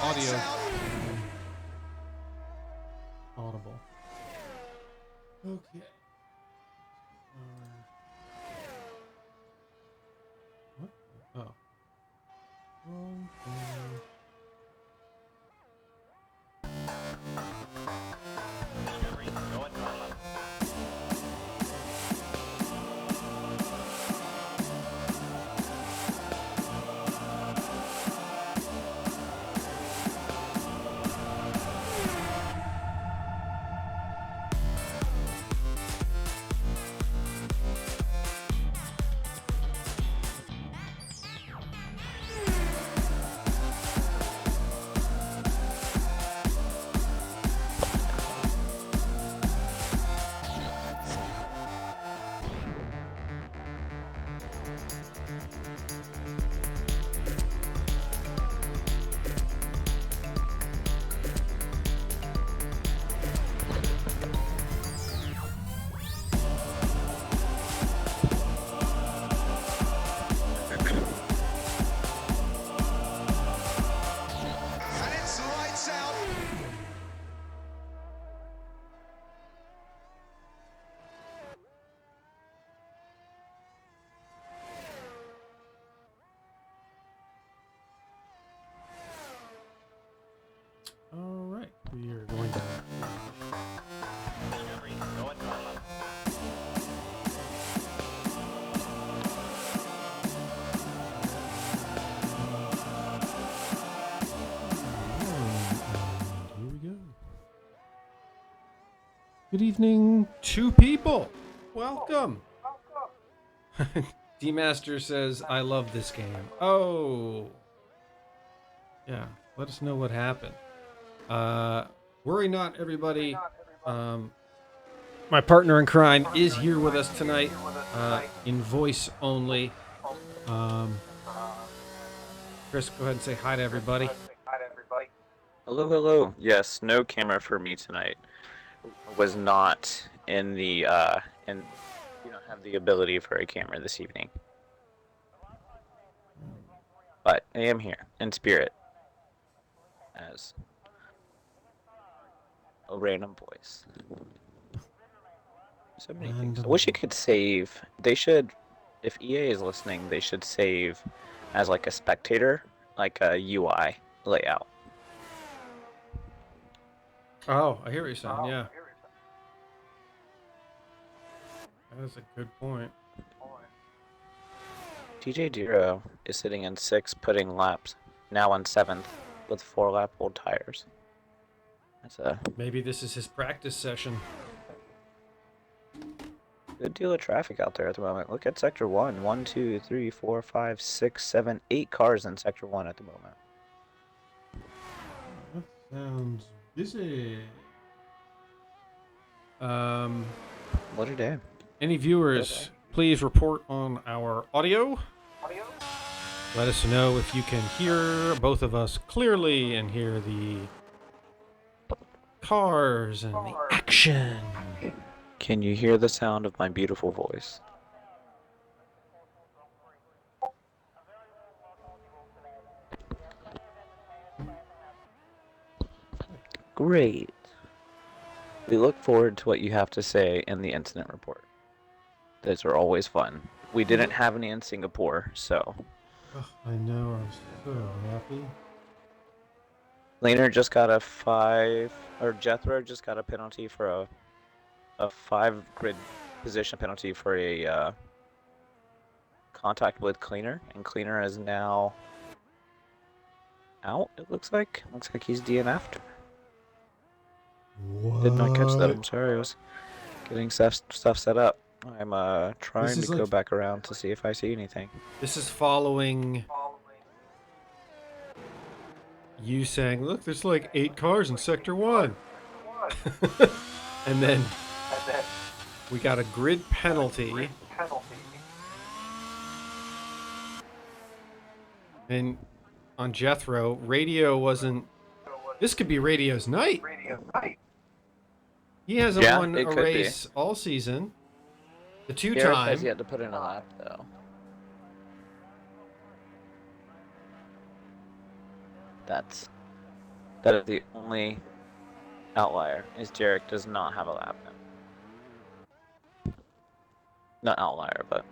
audio audible. Okay. What? Oh. Wrong thing. All right, we are going to. Here we go. Good evening, two people. Welcome. D-Master says, I love this game. Oh. Yeah, let us know what happened. Worry not, everybody. My partner in crime is here with us tonight, in voice only. Chris, go ahead and say hi to everybody. Hello, hello. Yes, no camera for me tonight. Was not in the and you don't have the ability for a camera this evening. But I am here in spirit as a random voice. So many things. I wish you could save. They should, if EA is listening, they should save as like a spectator, like a UI layout. Oh, I hear what you're saying, yeah. That is a good point. TJ Duro is sitting in 6th, putting laps, now in 7th, with 4-lap old tires. That's a Maybe this is his practice session. good deal of traffic out there at the moment. Look at Sector 1. 1, 2, 3, 4, 5, 6, 7, 8 cars in Sector 1 at the moment. That sounds busy. What a day. Any viewers, please report on our audio. Let us know if you can hear both of us clearly and hear the cars and the action. Can you hear the sound of my beautiful voice? Great. We look forward to what you have to say in the incident report. Those are always fun. We didn't have any in Singapore, so. Oh, I know, I'm so happy. Laner just got a 5, or Jethro just got a penalty for a 5 grid position penalty for a contact with Cleaner, and Cleaner is now out, it looks like. Looks like he's DNF'd. What? Did not catch that, I'm sorry. I was getting stuff set up. I'm trying to go back around to see if I see anything. This is following you saying, look, there's like 8 cars in Sector 1. And then we got a grid penalty. And on Jethro, Radio wasn't... This could be Radio's night. He hasn't won a race all season. The 2-time. Has yet to put in a lap, though. That's That is the only outlier, is Jarek does not have a lap in. Not outlier, but...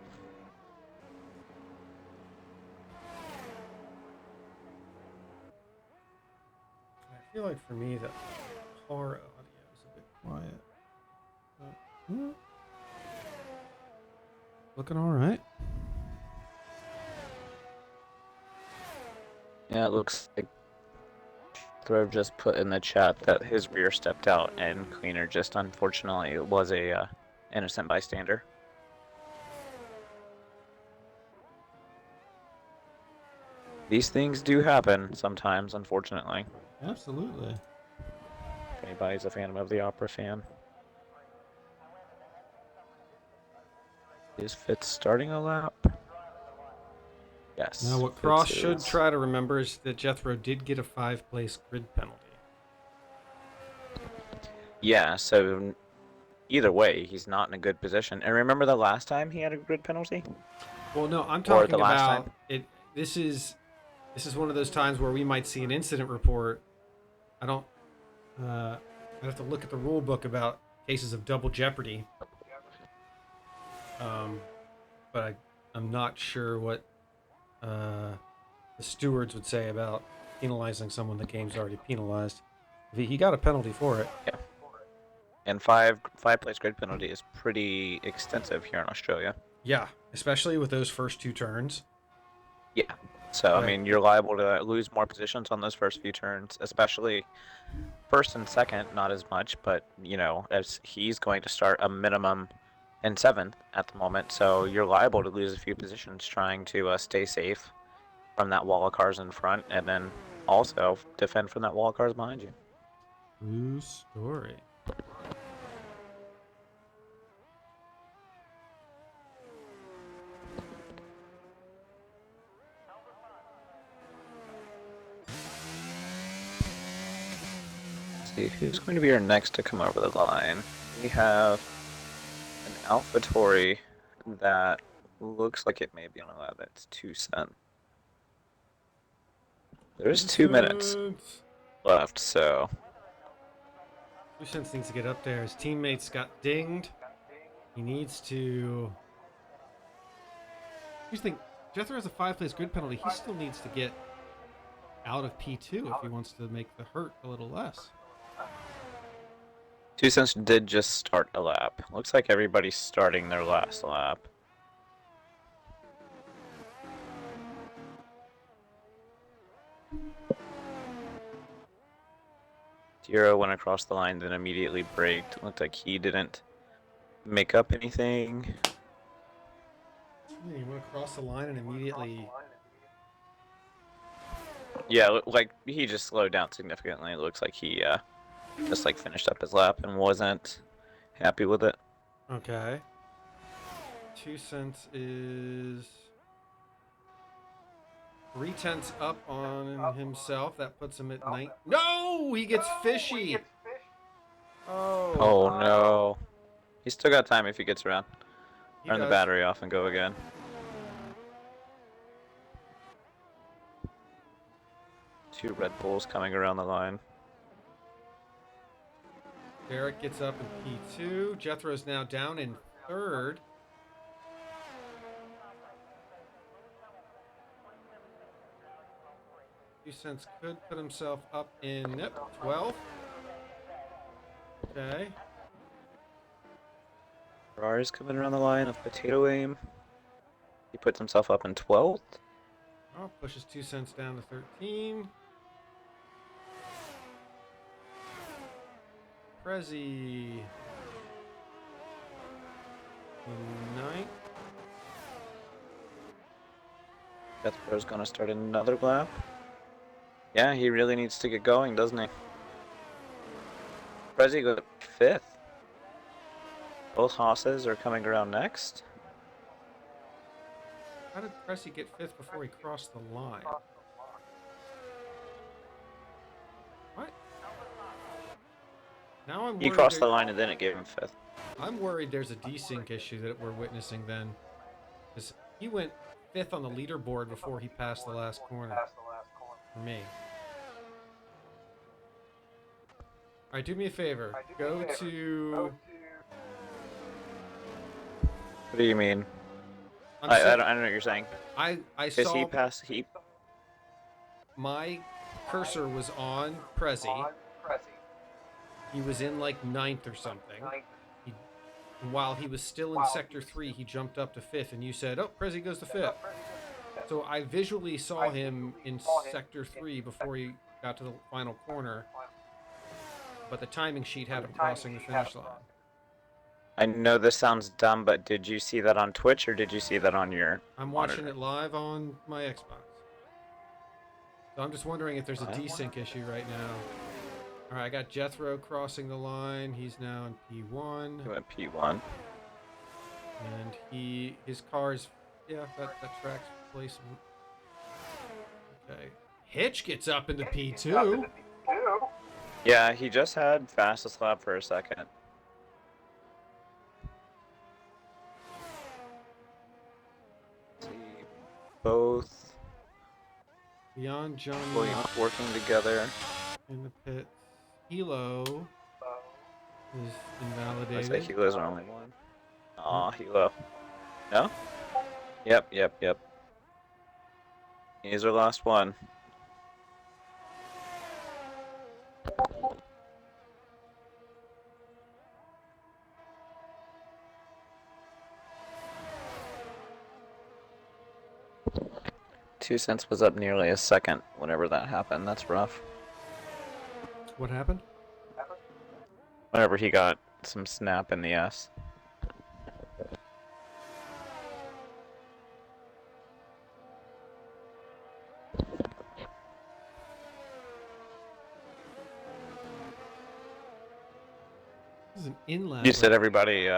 I feel like for me the car audio is a bit quiet. Looking all right. Yeah, it looks like Throve just put in the chat that his rear stepped out and Cleaner just unfortunately was a innocent bystander. These things do happen sometimes, unfortunately. Absolutely. If anybody's a Phantom of the Opera fan. Is Fitz starting a lap? Yes. Now, what Fitz Cross is. should try to remember is that Jethro did get a 5-place grid penalty. Yeah, so either way, he's not in a good position. And remember the last time he had a grid penalty? Well, no, I'm Or talking the last about time? it. This is one of those times where we might see an incident report. I don't. I'd have to look at the rule book about cases of double jeopardy. But I'm not sure what the stewards would say about penalizing someone the game's already penalized. He got a penalty for it. Yeah. And five place grid penalty is pretty extensive here in Australia. Yeah, especially with those first 2 turns. Yeah. So, I Like, mean, you're liable to lose more positions on those first few turns, especially first and second, not as much, but, you know, as he's going to start a minimum in 7th at the moment, so you're liable to lose a few positions trying to stay safe from that wall of cars in front, and then also defend from that wall of cars behind you. true story. Let's see, who's going to be our next to come over the line? We have an AlphaTauri that looks like it may be on a lap that's 2 cents. There's 2 minutes left, so 2 cents needs to get up there. His teammates got dinged. He needs to. Here's the thing: Jethro has a 5-place grid penalty. He still needs to get out of P2 if he wants to make the hurt a little less. 2 cents did just start a lap. Looks like everybody's starting their last lap. Tiro went across the line, then immediately braked. Looked like he didn't make up anything. He went across the line and immediately. Yeah, like he just slowed down significantly. It looks like he just like finished up his lap and wasn't happy with it. Okay. 2 cents is 3/10 up on himself. That puts him at 9. No, he gets fishy. Oh no. He's still got time if he gets around. Turn the battery off and go again. Two Red Bulls coming around the line. Derek gets up in P2. Jethro's now down in 3rd. Cents could put himself up in 12th. Okay. Ferrari's coming around the line of Potato Aim. He puts himself up in 12th. Oh, pushes 2 cents down to 13. Prezi in 9th. Jethro's gonna start another lap. Yeah, he really needs to get going, doesn't he? Prezi goes 5th. Both Haas's are coming around next. How did Prezi get 5th before he crossed the line? What? Now I'm worried. He crossed the line and then it gave him 5th. I'm worried there's a desync issue that we're witnessing then. Because he went 5th on the leaderboard before he passed the last corner. For me. right, do me a favor. Go to. What do you mean? I'm I set. don't know what you're saying. I Is he saw past? He my cursor was on Prezi. He was in like ninth or something. He, while he was still in sector 3, he jumped up to 5th, and you said, "Oh, Prezi goes to 5th." So I visually saw him in sector 3 before he got to the final corner, but the timing sheet had him crossing the finish line. I know this sounds dumb, but did you see that on Twitch or did you see that on your I'm watching monitor? it live on my Xbox. So I'm just wondering if there's a desync issue right now. All right, I got Jethro crossing the line. He's now in P1. He went P1. And his car's, yeah, that tracks placement. Okay. Hitch gets up into P2. Yeah, he just had fastest lap for a second. See, both Beyond Johnny working together. in the pits. Hilo is invalidated. Looks like Hilo's our only one. Aw, Hilo. No? Yep. He's our last one. $0.02 was up nearly a second whenever that happened. That's rough. What happened? Whenever he got some snap in the S. This is an inlet. You said everybody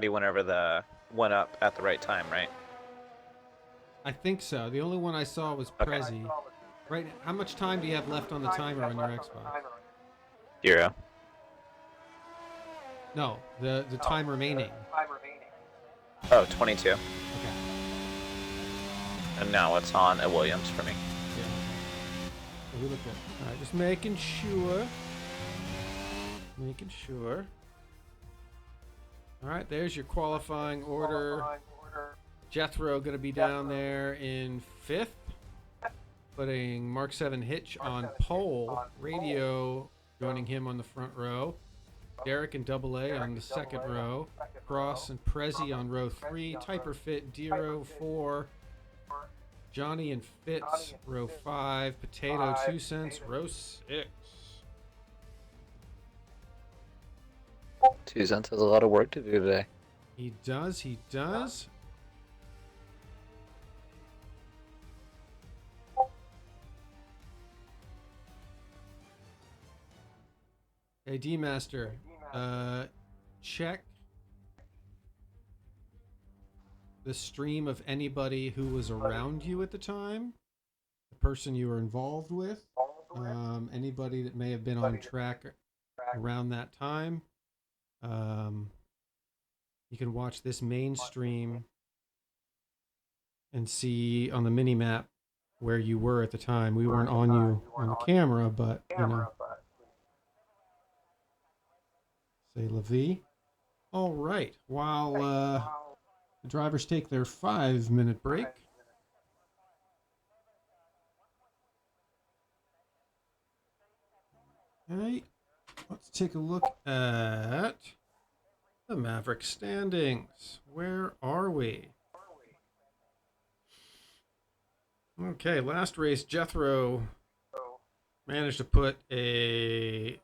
whenever the went up at the right time, right? I think so. The only one I saw was Prezi. Right. How much time do you have left on the timer on your Xbox? 0. No, the time remaining. Oh, 22. Okay. And now it's on at Williams for me. Yeah. So we look good. All right, just making sure. Making sure. All right, there's your qualifying order. Jethro going to be down there in 5th. Putting Mark 7 Hitch on pole. Radio joining him on the front row. Derek and Double A on the second row. Cross and Prezi on row 3. Typer Fit, Dero 4. Johnny and Fitz, row 5. Potato 2 cents, row 6. 2 cents has a lot of work to do today. He does. Hey, D-Master, check the stream of anybody who was around you at the time, the person you were involved with, anybody that may have been on track around that time. You can watch this main stream and see on the mini map where you were at the time. We weren't on you on the camera, but you know. Say la vie. All right. While the drivers take their 5-minute break. Okay. Let's take a look at the Maverick standings. Where are we? Okay, last race, Jethro managed to put a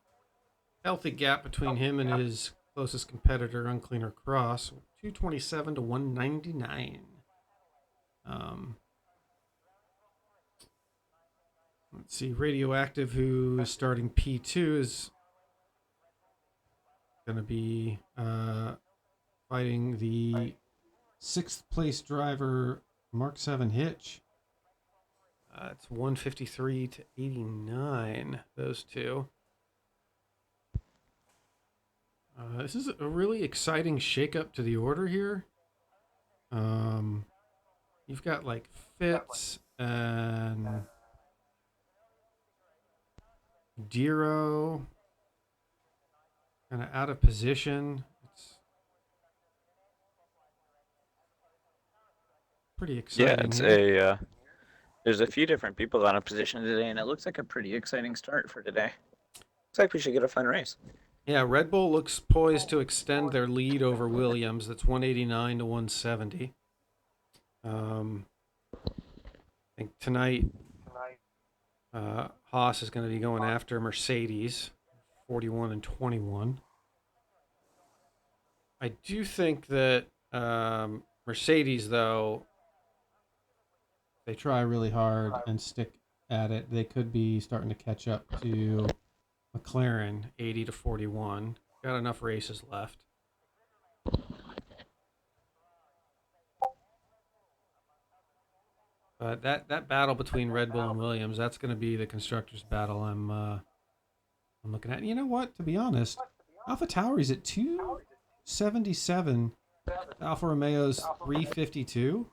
healthy gap between him and his closest competitor, Uncleaner Cross, 227 to 199. Let's see, Radioactive, who is starting P2, is going to be fighting the 6th place driver, Mark 7 Hitch. It's 153 to 89, those two. This is a really exciting shakeup to the order here. You've got like Fitz and Dero kind of out of position. It's pretty Yeah, exciting it's here. a there's a few different people on a position today, and it looks like a pretty exciting start for today. Looks like we should get a fun race. Yeah, Red Bull looks poised to extend their lead over Williams. That's 189 to 170. I think tonight Haas is going to be going after Mercedes, 41 and 21. I do think that Mercedes, though, they try really hard and stick at it, they could be starting to catch up to McLaren, 80 to 41. Got enough races left. But that battle between Red Bull and Williams, that's going to be the constructors' battle. I'm looking at. You know what? To be honest, Alpha Tauri's at 277. Alfa Romeo's 352.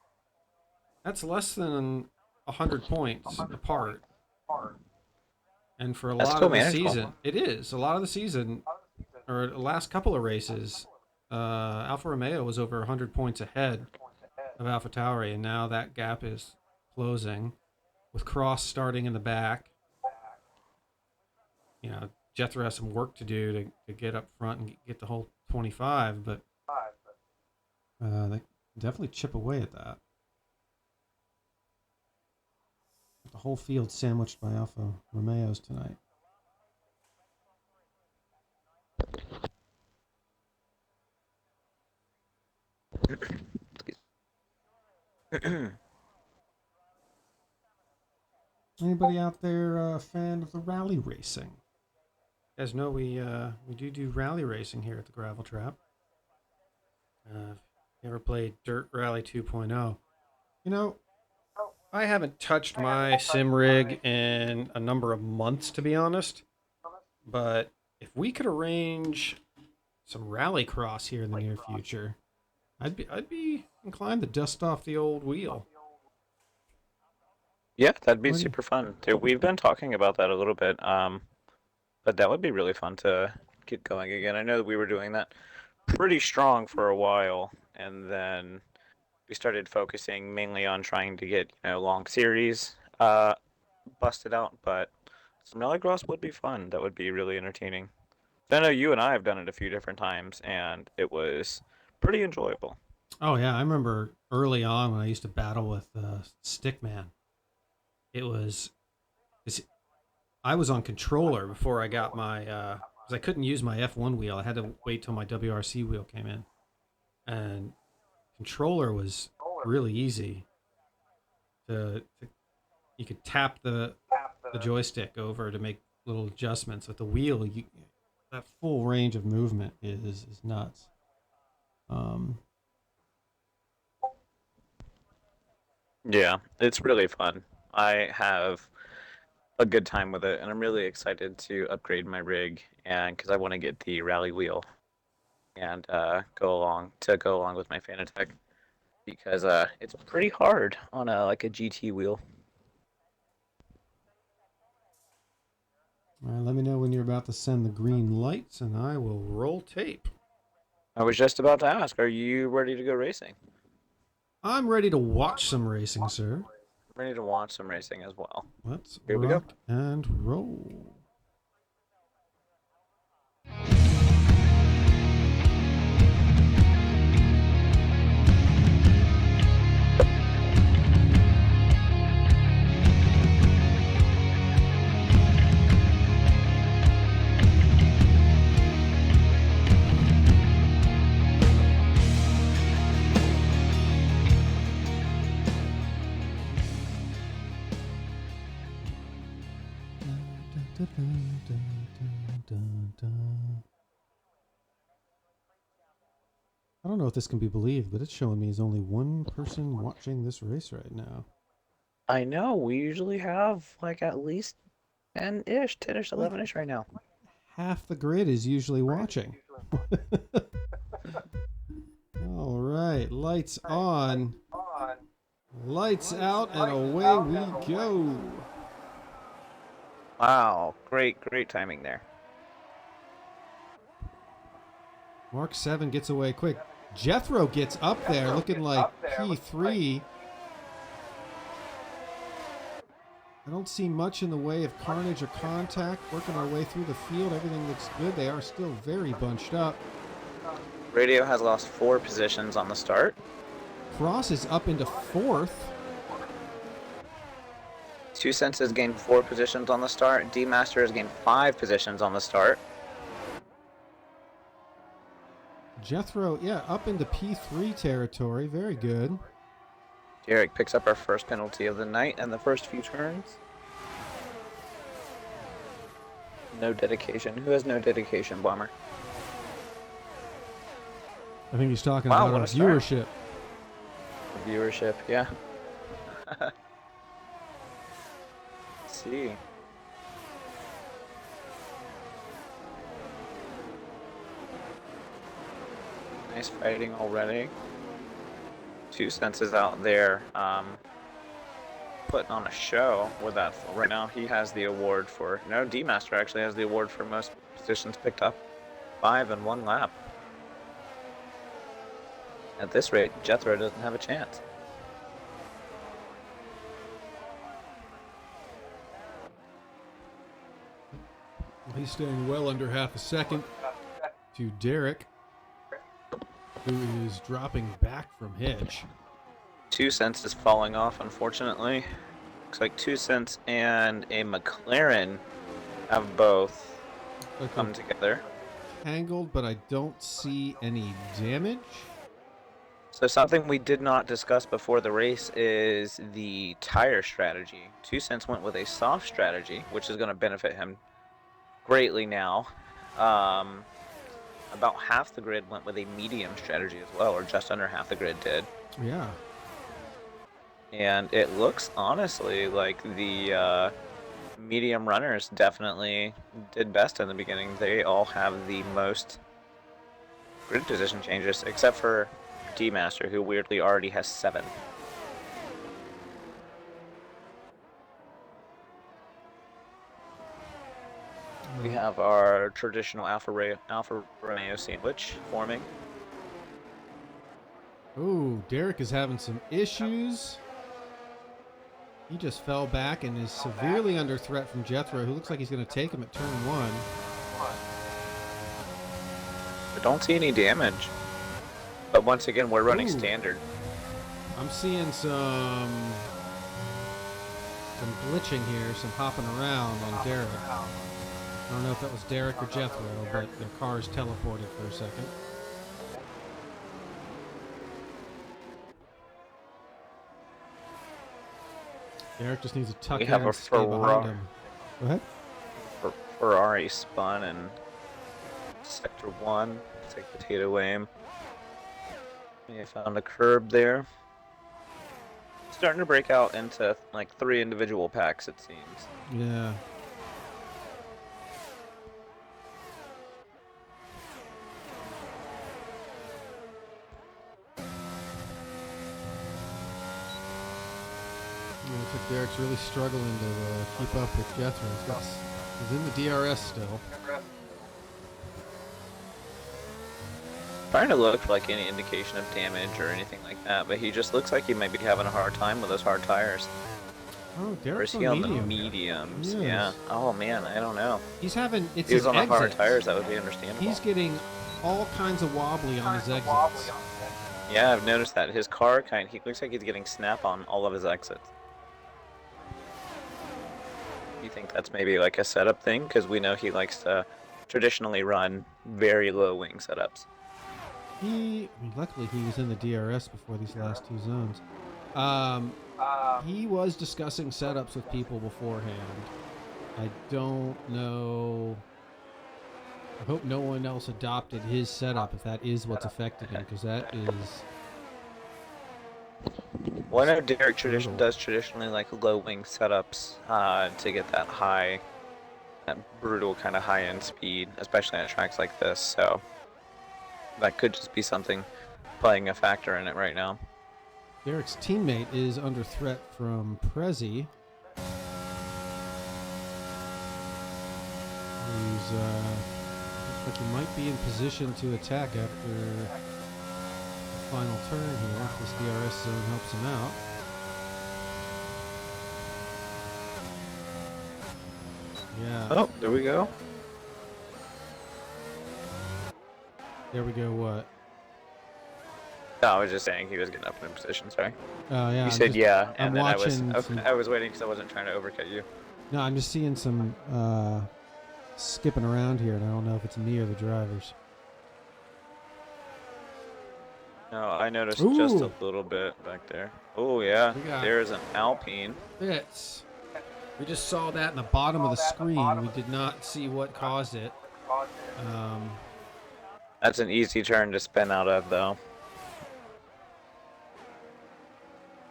That's less than 100 points apart. And for a That's lot still of the manageable. season, it is. A lot of the season, or the last couple of races, Alfa Romeo was over 100 points ahead of Alpha Tauri, and now that gap is closing with Cross starting in the back. You know, Jethro has some work to do to get up front and get the whole 25, but they definitely chip away at that. The whole field sandwiched by Alfa Romeos tonight. Anybody out there a fan of the rally racing? You guys know we do rally racing here at the Gravel Trap. You ever played Dirt Rally 2.0? You know, I haven't touched my sim rig in a number of months, to be honest. But if we could arrange some rally cross here in the near future, I'd be inclined to dust off the old wheel. Yeah, that'd be What do you? super fun. Dude, we've been talking about that a little bit. But that would be really fun to get going again. I know that we were doing that pretty strong for a while, and then we started focusing mainly on trying to get, long series busted out, but some rallycross would be fun. That would be really entertaining. I know you and I have done it a few different times, and it was pretty enjoyable. Oh yeah, I remember early on when I used to battle with Stickman. It was I was on controller before I got my because I couldn't use my F1 wheel. I had to wait till my WRC wheel came in, and controller was really easy to you could tap the joystick over to make little adjustments. With the wheel, that full range of movement is nuts. Um, Yeah, it's really fun. I have a good time with it, and I'm really excited to upgrade my rig, and because I want to get the rally wheel and go along with my Fanatec because it's pretty hard on a GT wheel. all right, let me know when you're about to send the green lights, and I will roll tape. I was just about to ask, are you ready to go racing? I'm ready to watch some racing, sir. Ready to watch some racing as well. Let's Here we go. rock and roll. I don't know if this can be believed, but it's showing me there's only one person watching this race right now. I know, we usually have like at least 10-ish, 10-ish, Like 11-ish right now. half the grid is usually watching. All right, lights on, lights out, and away we go. Wow, great timing there. Mark 7 gets away quick. Jethro gets up there looking like P3. I don't see much in the way of carnage or contact. Working our way through the field. Everything looks good. They are still very bunched up. Radio has lost 4 positions on the start. Cross is up into 4th. 2 Cents has gained 4 positions on the start. D-Master has gained 5 positions on the start. Jethro, yeah, up into P3 territory. Very good. Derek picks up our first penalty of the night and the first few turns. No dedication. Who has no dedication, Bomber? I think he's talking Wow, about what our a start. viewership. Viewership, yeah. Let's see. Nice fighting already. 2 Cents is out there putting on a show with that. Right now he has the award for, no, D-Master actually has the award for most positions picked up. 5 in 1 lap. At this rate, Jethro doesn't have a chance. He's staying well under half a second to Derek, who is dropping back from Hitch. 2 Cents is falling off, unfortunately. Looks like 2 Cents and a McLaren have both come together. Tangled, but I don't see any damage. So something we did not discuss before the race is the tire strategy. 2 Cents went with a soft strategy, which is going to benefit him greatly now. About half the grid went with a medium strategy as well, or just under half the grid did. Yeah. And it looks honestly like the medium runners definitely did best in the beginning. They all have the most grid position changes, except for D-Master, who weirdly already has 7. We have our traditional Alfa Romeo sandwich forming. Ooh, Derek is having some issues. He just fell back and is severely under threat from Jethro, who looks like he's going to take him at turn 1. I don't see any damage. But once again, we're running standard. I'm seeing some glitching here, some hopping around on Derek. I don't know if that was Derek or Jethro, but their cars teleported for a second. Derek just needs to tuck in and stay behind him. Go ahead. Ferrari spun in sector 1. It's like potato aim. We found a curb there. Starting to break out into like 3 individual packs, it seems. Yeah. Looks like Derek's really struggling to keep up with Jethro. He's in the DRS still. Trying to look for like any indication of damage or anything like that, but he just looks like he might be having a hard time with those hard tires. Oh, Derek's on on the medium. mediums. Yes. Yeah. Oh man, I don't know. He's having If he was on the hard tires, that would be understandable. He's getting all kinds of wobbly on his exits. Yeah, I've noticed that. His car he looks like he's getting snap on all of his exits. You think that's maybe like a setup thing? Because we know he likes to traditionally run very low wing setups. Luckily he was in the DRS before these last 2 zones. He was discussing setups with people beforehand. I don't know. I hope no one else adopted his setup if that is what's affected him, because that is... Well, I know Derek does traditionally like low wing setups to get that brutal kind of high end speed, especially at tracks like this. So that could just be something playing a factor in it right now. Derek's teammate is under threat from Prezi. Who's Looks like he might be in position to attack after the final turn here. If this DRS zone helps him out. Yeah. Oh, there we go. There we go. What? No, I was just saying he was getting up in position. Sorry. Oh yeah. You said yeah, I'm and then watching. I was waiting because I wasn't trying to overcut you. No, I'm just seeing some skipping around here, and I don't know if it's me or the drivers. No, I noticed Ooh. just a little bit back there. Oh yeah, there's an Alpine. Bits. We just saw that in the bottom of the screen. We did not see what caused it. That's an easy turn to spin out of, though.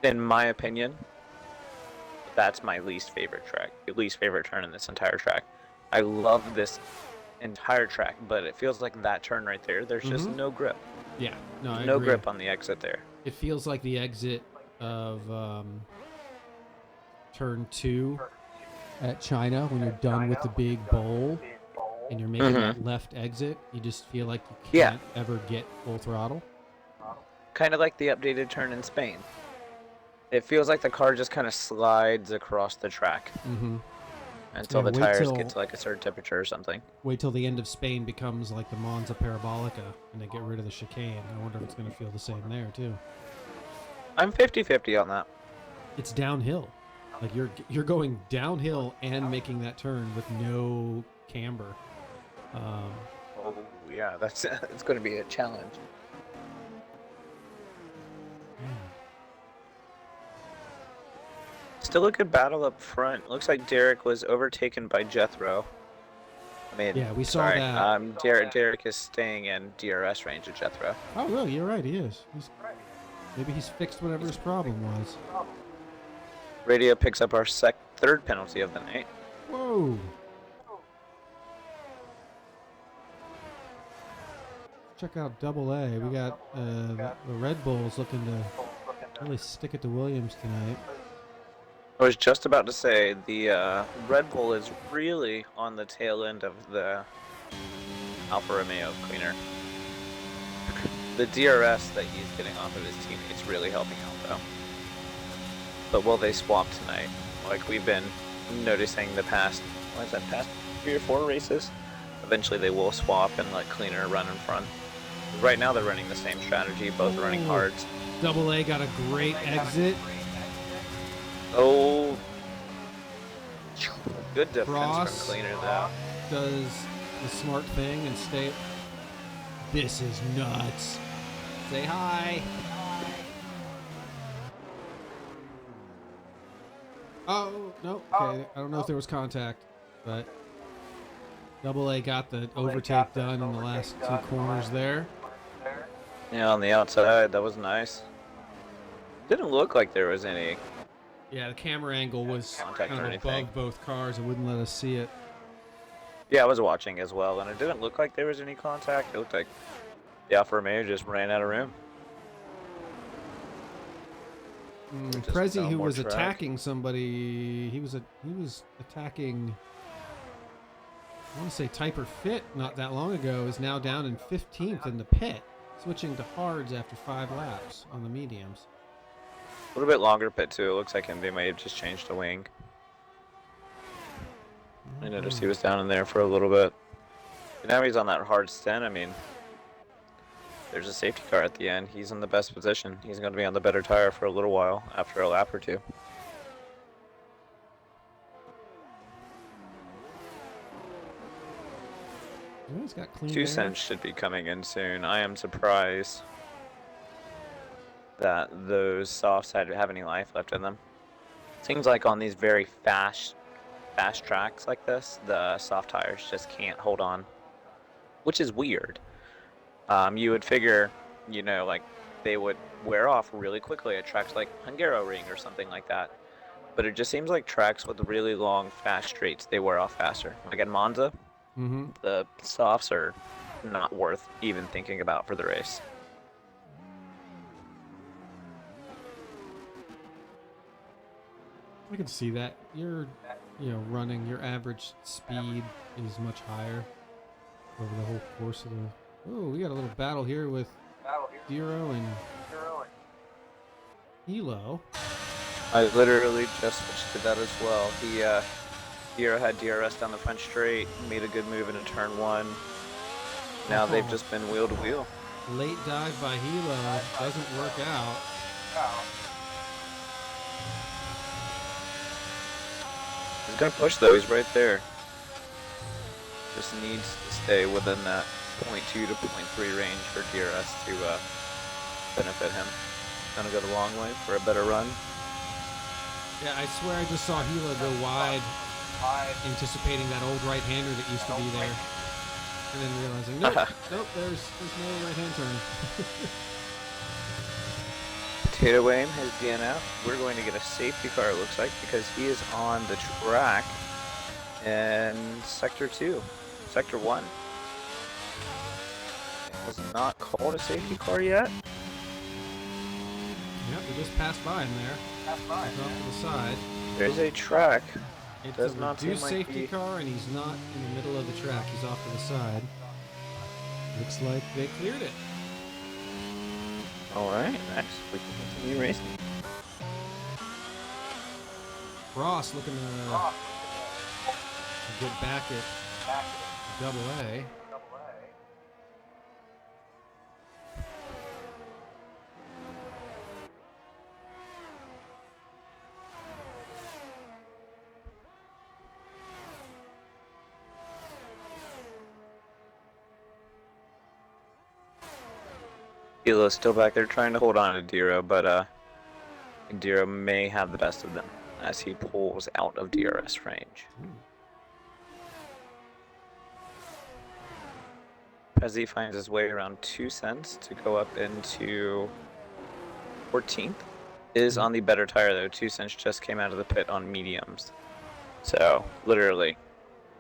In my opinion, that's my least favorite turn in this entire track. I love this entire track, but it feels like that turn right there, there's just no grip. Yeah, no, I no agree. grip on the exit there. It feels like the exit of turn 2 at China when you're done with the big bowl and you're making that left exit. You just feel like you can't ever get full throttle. Kind of like the updated turn in Spain. It feels like the car just kind of slides across the track until the tires get to like a certain temperature or something. Wait till the end of Spain becomes like the Monza Parabolica and they get rid of the chicane. I wonder if it's going to feel the same there too. I'm 50-50 on that. It's downhill. Like you're going downhill and making that turn with no camber. Oh yeah, it's going to be a challenge. Still a good battle up front. Looks like Derek was overtaken by Jethro. I mean, yeah, we saw that. Derek is staying in DRS range of Jethro. Oh, really? You're right. He is. Maybe he's fixed whatever his problem was. Radio picks up our third penalty of the night. Whoa. Check out Double A. We got the Red Bulls looking to really stick it to Williams tonight. I was just about to say, the Red Bull is really on the tail end of the Alfa Romeo cleaner. The DRS that he's getting off of his teammates really helping out, though. But will they swap tonight? Like we've been noticing the past 3 or 4 races? Eventually they will swap and let cleaner run in front. Right now they're running the same strategy, both running hards. Double A got a great exit. Oh, good defense Ross from cleaner though. Does the smart thing and stay. This is nuts. Say hi. Oh, no. Okay. I don't know if there was contact, but Double A got the overtake done in the last 2 corners there. Yeah, on the outside, that was nice. Didn't look like there was any. Yeah, the camera angle was contact kind of above both cars. It wouldn't let us see it. Yeah, I was watching as well, and it didn't look like there was any contact. It looked like the Alfa Romeo just ran out of room. Prezi, who was attacking somebody, he was attacking, I want to say Typer Fit not that long ago, is now down in 15th in the pit, switching to hards after 5 laps on the mediums. A little bit longer pit too. It looks like they may have just changed the wing. I noticed he was down in there for a little bit. And now he's on that hard stint. I mean, there's a safety car at the end. He's in the best position. He's going to be on the better tire for a little while after a lap or 2. He's got clean 2 cents should be coming in soon. I am surprised that those softs have any life left in them. Seems like on these very fast tracks like this, the soft tires just can't hold on, which is weird. You would figure, you know, like they would wear off really quickly at tracks like Hungaroring or something like that. But it just seems like tracks with really long, fast straights, they wear off faster. Like at Monza, the softs are not worth even thinking about for the race. I can see that. Running, your average speed is much higher. over the whole course of the. Oh, we got a little battle here with Dero and Hilo. I literally just switched to that as well. Dero had DRS down the front straight, made a good move into turn 1. Now they've just been wheel to wheel. Late dive by Hilo doesn't work out. He's gonna push though, he's right there. Just needs to stay within that 0.2 to 0.3 range for DRS to benefit him. Gonna go the long way for a better run. Yeah, I swear I just saw Hilo go wide, anticipating that old right-hander that used to be there. And then realizing, nope, there's no right-hand turn. Potato Aim has DNF. We're going to get a safety car, it looks like, because he is on the track in Sector 2. Sector 1. Has not called a safety car yet. Yep, we just passed by him there. He's off to the side. There's a track. It's Does a not seem reduced like safety car, and he's not in the middle of the track. He's off to the side. Looks like they cleared it. Alright, next we can continue racing. Ross looking to get back at Double A. Hilo's still back there trying to hold on to Dero, but Dero may have the best of them as he pulls out of DRS range. Prezi finds his way around 2 cents to go up into 14th. Is on the better tire though. 2 cents just came out of the pit on mediums. So, literally,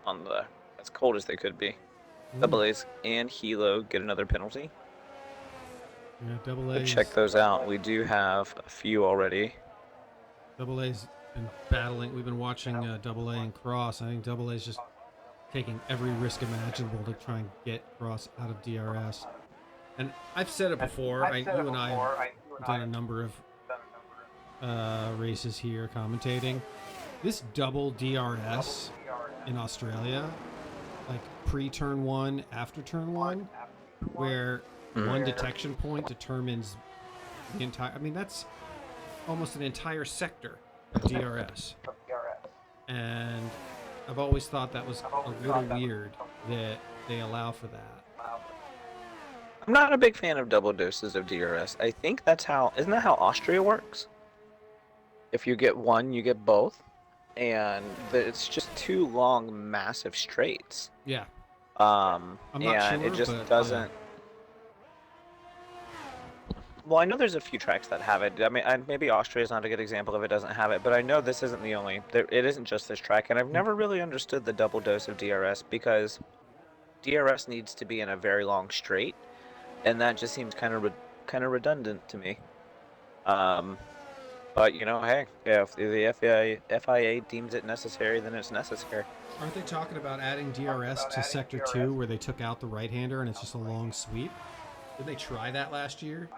on the as cold as they could be. Double A's and Hilo get another penalty. Yeah, Double A. Check those out. We do have a few already. Double A's been battling. We've been watching Double A and Cross. I think Double A's just taking every risk imaginable to try and get Cross out of DRS. And I've said it before. You and I have done a number of races here commentating. This double DRS in Australia, like pre-turn 1, after turn 1, where one detection point determines the entire. I mean, that's almost an entire sector of DRS. And I've always thought that was a little weird that they allow for that. I'm not a big fan of double doses of DRS. I think that's how. Isn't that how Austria works? If you get one, you get both, and it's just 2 long, massive straights. Yeah. I'm not sure, it just but, doesn't. Well, I know there's a few tracks that have it. I mean, maybe Austria is not a good example if it doesn't have it, but I know this isn't the only. It isn't just this track, and I've never really understood the double dose of DRS because DRS needs to be in a very long straight, and that just seems kind of redundant to me. But you know, hey, if the FIA deems it necessary, then it's necessary. Aren't they talking about adding DRS to Sector 2 where they took out the right-hander and it's just a long sweep? Did they try that last year?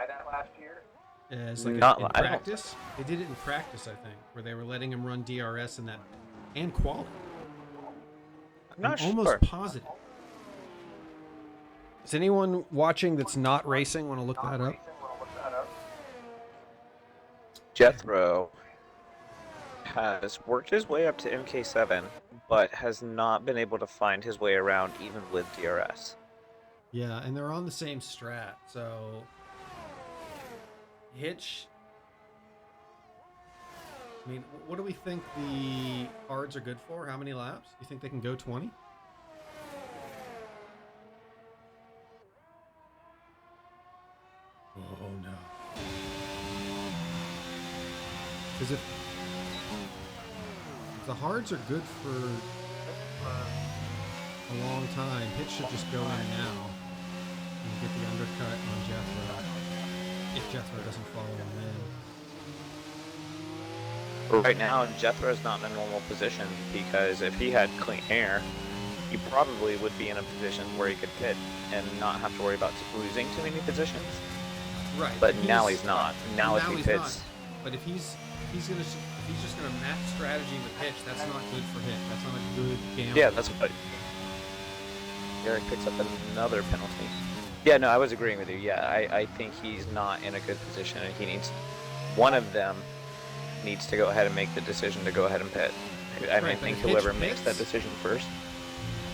As like in practice? They did it in practice, I think, where they were letting him run DRS in that and quality. I'm almost positive. Is anyone watching that's not racing want to look that up? Jethro has worked his way up to MK7, but has not been able to find his way around even with DRS. Yeah, and they're on the same strat, so Hitch. I mean, what do we think the hards are good for? How many laps? You think they can go 20? Oh no. Because if the hards are good for a long time, Hitch should just go in now and get the undercut on Jethro if Jethro doesn't follow him in. Right now, Jethro's not in a normal position because if he had clean hair, he probably would be in a position where he could pit and not have to worry about losing too many positions. Right. But now he's not. Now if he he's pits, not. But if he's just gonna match strategy with pitch, that's not good for him. That's not a good gamble. yeah, that's what. Eric picks up another penalty. Yeah, no, I was agreeing with you. Yeah, I think he's not in a good position, and he needs one of them needs to go ahead and make the decision to go ahead and pit. I Right, think if whoever Hitch makes that pits, decision first.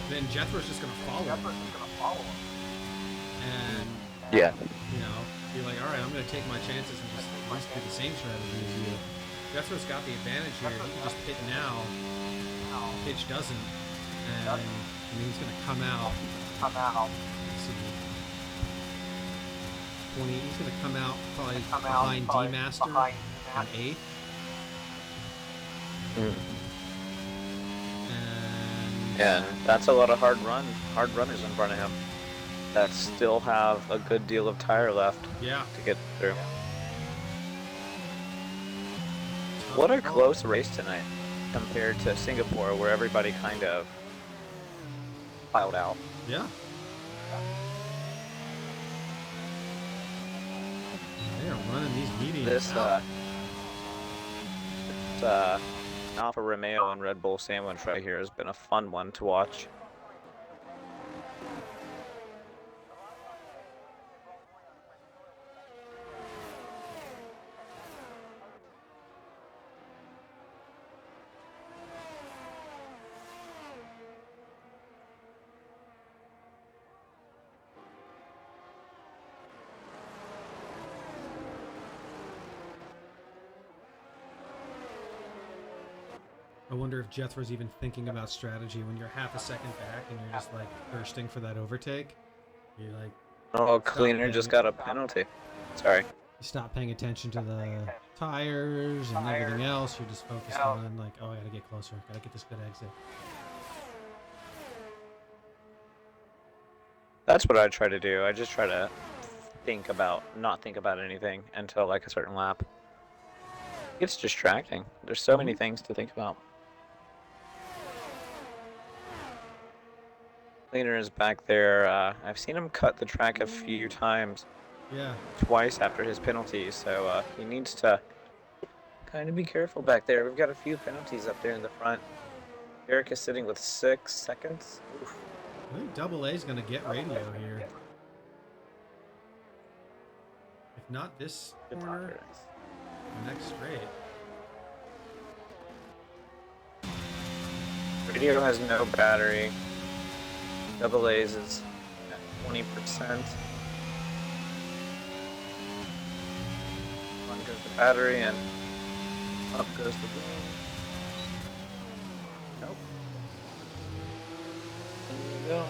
then Jethro's just gonna follow him. And Yeah. you know, be like, all right, I'm gonna take my chances and just do the same strategy as you. Jethro's got the advantage here. He can just pit now. Hitch doesn't, and I mean, he's gonna come out. Let's see. 20. He's gonna come out probably behind D Master in 8th. And that's a lot of hard runners in front of him that still have a good deal of tire left to get through. What a close race tonight compared to Singapore, where everybody kind of piled out. Yeah. They are running these meetings. This Alfa Romeo and Red Bull sandwich right here has been a fun one to watch. I wonder if Jethro's even thinking about strategy when you're half a second back and you're just like thirsting for that overtake. You're like, oh, Cleaner just got a penalty. Sorry. You stop paying attention to the tires and everything else. You're just focused on like, oh, I gotta get closer. Gotta get this good exit. That's what I try to do. I just try to not think about anything until like a certain lap. It's distracting. There's so many things to think about. Cleaner is back there. I've seen him cut the track a few times. Yeah. Twice after his penalties, so he needs to kind of be careful back there. We've got a few penalties up there in the front. Eric is sitting with 6 seconds. Oof. I think Double A is going to get radio here. If not this corner, the next straight. Radio has no battery. Double A's is at 20%. On goes the battery and up goes the boom. Nope. There you go.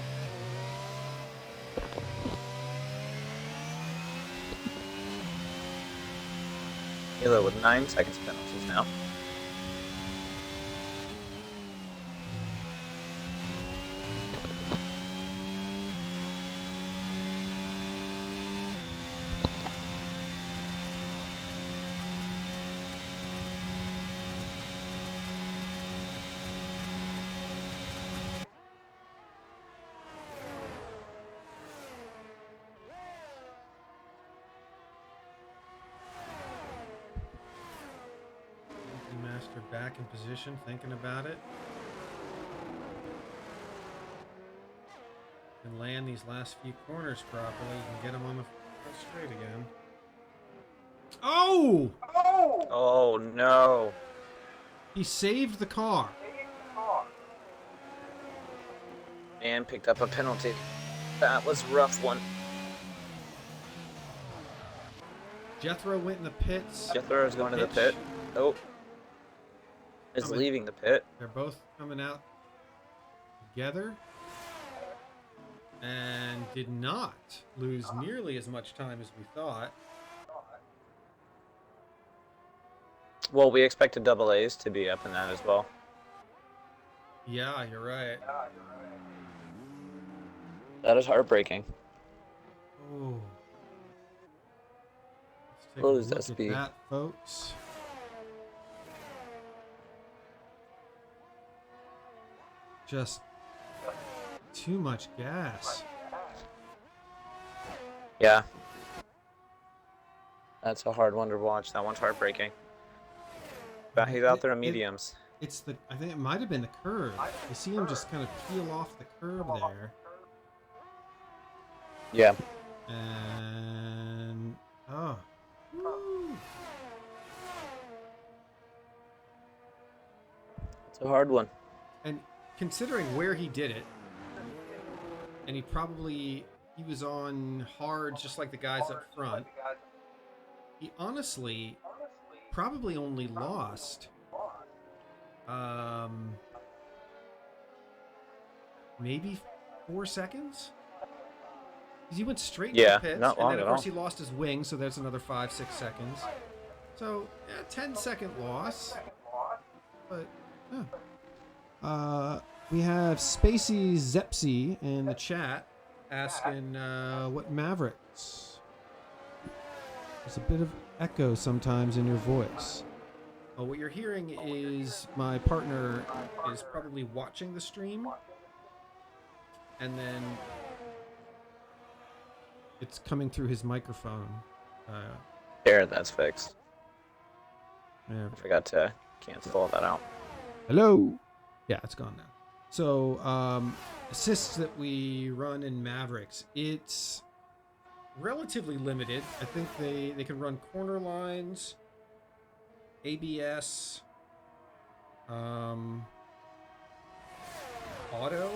Halo with 9 seconds penalties now. Master back in position, thinking about it. And land these last few corners properly and get him on the full straight again. Oh! Oh no! He saved the car. And picked up a penalty. That was a rough one. Jethro went in the pits. Jethro is going to the pit. Oh. Is leaving the pit. They're both coming out together. And did not lose nearly as much time as we thought. Well, we expected double A's to be up in that as well. Yeah, you're right. That is heartbreaking. Oh. Let's take Close a look SB. at that, folks. Just too much gas. Yeah. That's a hard one to watch. That one's heartbreaking. But he's out there in mediums. It's the. I think it might have been the curb. You see him just kind of peel off the curb there. Yeah. And oh, woo. It's a hard one. And considering where he did it, and he was on hard just like the guys up front. He honestly probably only lost maybe 4 seconds. Because he went straight to the pits, not long and then of at course all. he lost his wing, so there's another 5-6 seconds. So yeah, 10-second loss. But yeah. We have Spacey Zepsy in the chat asking what Mavericks. There's a bit of echo sometimes in your voice. What you're hearing is my partner is probably watching the stream, and then it's coming through his microphone. There, that's fixed. Yeah. I forgot to cancel all that out. Hello. Yeah, it's gone now. So assists that we run in Mavericks, it's relatively limited. I think they can run corner lines, ABS, auto,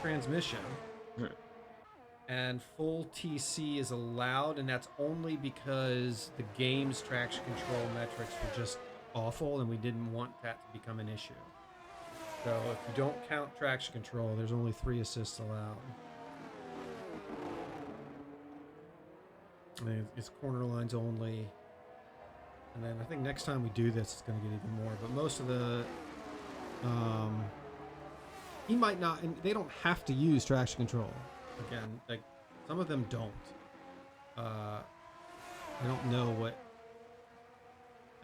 transmission, and full TC is allowed, and that's only because the game's traction control metrics were just awful, and we didn't want that to become an issue. So if you don't count traction control, there's only 3 assists allowed. I mean, it's corner lines only. And then I think next time we do this, it's going to get even more. But most of the... he might not... And they don't have to use traction control. Again, like, some of them don't. I don't know what